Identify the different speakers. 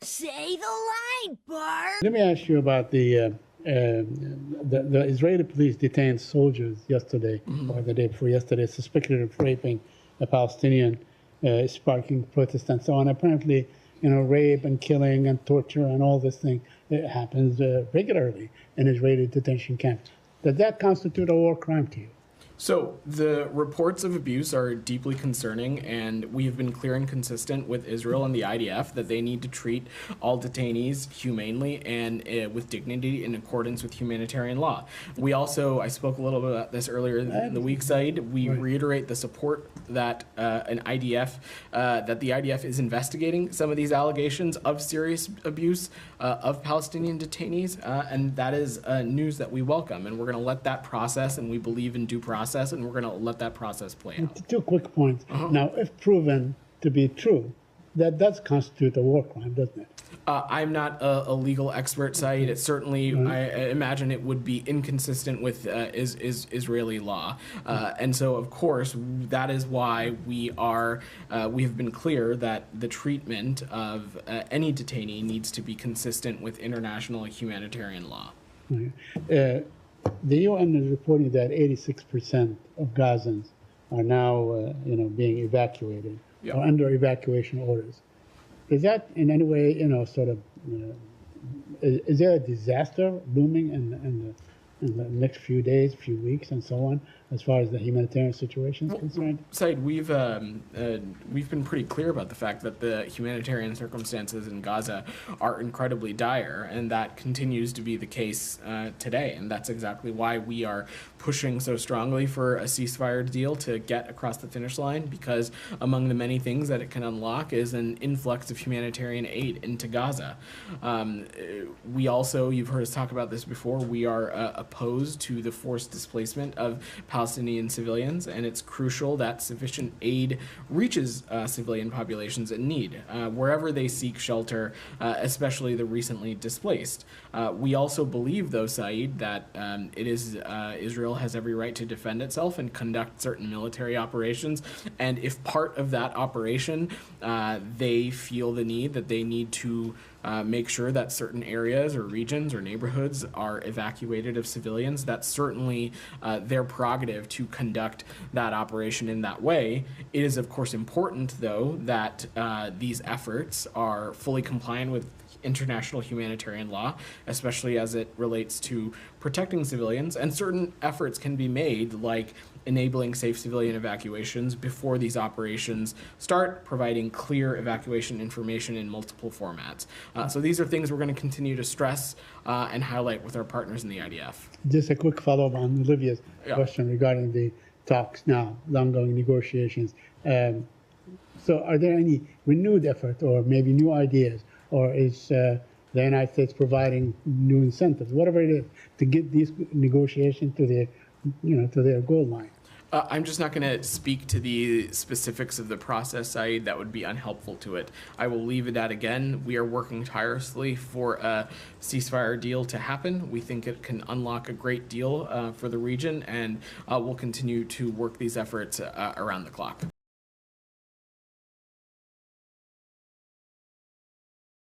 Speaker 1: Say the line, Bart.
Speaker 2: Let me ask you about the Israeli police detained soldiers yesterday, or the day before yesterday, suspected of raping a Palestinian, sparking protests and so on. Apparently, rape and killing and torture and all this thing, it happens regularly in Israeli detention camps. Does that constitute a war crime to you?
Speaker 3: So the reports of abuse are deeply concerning, and we have been clear and consistent with Israel and the IDF that they need to treat all detainees humanely and with dignity in accordance with humanitarian law. We also, I spoke a little bit about this earlier in the week, Said. We reiterate the support that that the IDF is investigating some of these allegations of serious abuse of Palestinian detainees, and that is news that we welcome, and we're going to let that process, and we believe in due process, and we're going to let that process play out.
Speaker 2: Two quick points. Now, if proven to be true, that does constitute a war crime, doesn't it?
Speaker 3: I'm not a legal expert, Saeed. It certainly, I imagine it would be inconsistent with Israeli law. And so, of course, that is why we have been clear that the treatment of any detainee needs to be consistent with international humanitarian law.
Speaker 2: The UN is reporting that 86% of Gazans are now, being evacuated or under evacuation orders. Is that in any way, is there a disaster looming in the next few days, few weeks, and so on, as far as the humanitarian situation is concerned?
Speaker 3: Said, we've been pretty clear about the fact that the humanitarian circumstances in Gaza are incredibly dire, and that continues to be the case today. And that's exactly why we are pushing so strongly for a ceasefire deal to get across the finish line, because among the many things that it can unlock is an influx of humanitarian aid into Gaza. We also, you've heard us talk about this before, we are opposed to the forced displacement of Palestinian civilians, and it's crucial that sufficient aid reaches civilian populations in need, wherever they seek shelter, especially the recently displaced. We also believe, though, Saeed, that Israel has every right to defend itself and conduct certain military operations, and if part of that operation they feel the need that they need to make sure that certain areas or regions or neighborhoods are evacuated of civilians, that's certainly their prerogative to conduct that operation in that way. It is, of course, important, though, that these efforts are fully compliant with international humanitarian law, especially as it relates to protecting civilians, and certain efforts can be made, like enabling safe civilian evacuations before these operations start, providing clear evacuation information in multiple formats. So these are things we're going to continue to stress and highlight with our partners in the IDF.
Speaker 2: Just a quick follow-up on Olivia's question regarding the talks now, the ongoing negotiations. So are there any renewed effort or maybe new ideas, or is the United States providing new incentives, whatever it is, to get these negotiations to their goal line?
Speaker 3: I'm just not going to speak to the specifics of the process, Saeed. That would be unhelpful to it. I will leave it at, again, we are working tirelessly for a ceasefire deal to happen. We think it can unlock a great deal for the region, and we'll continue to work these efforts around the clock.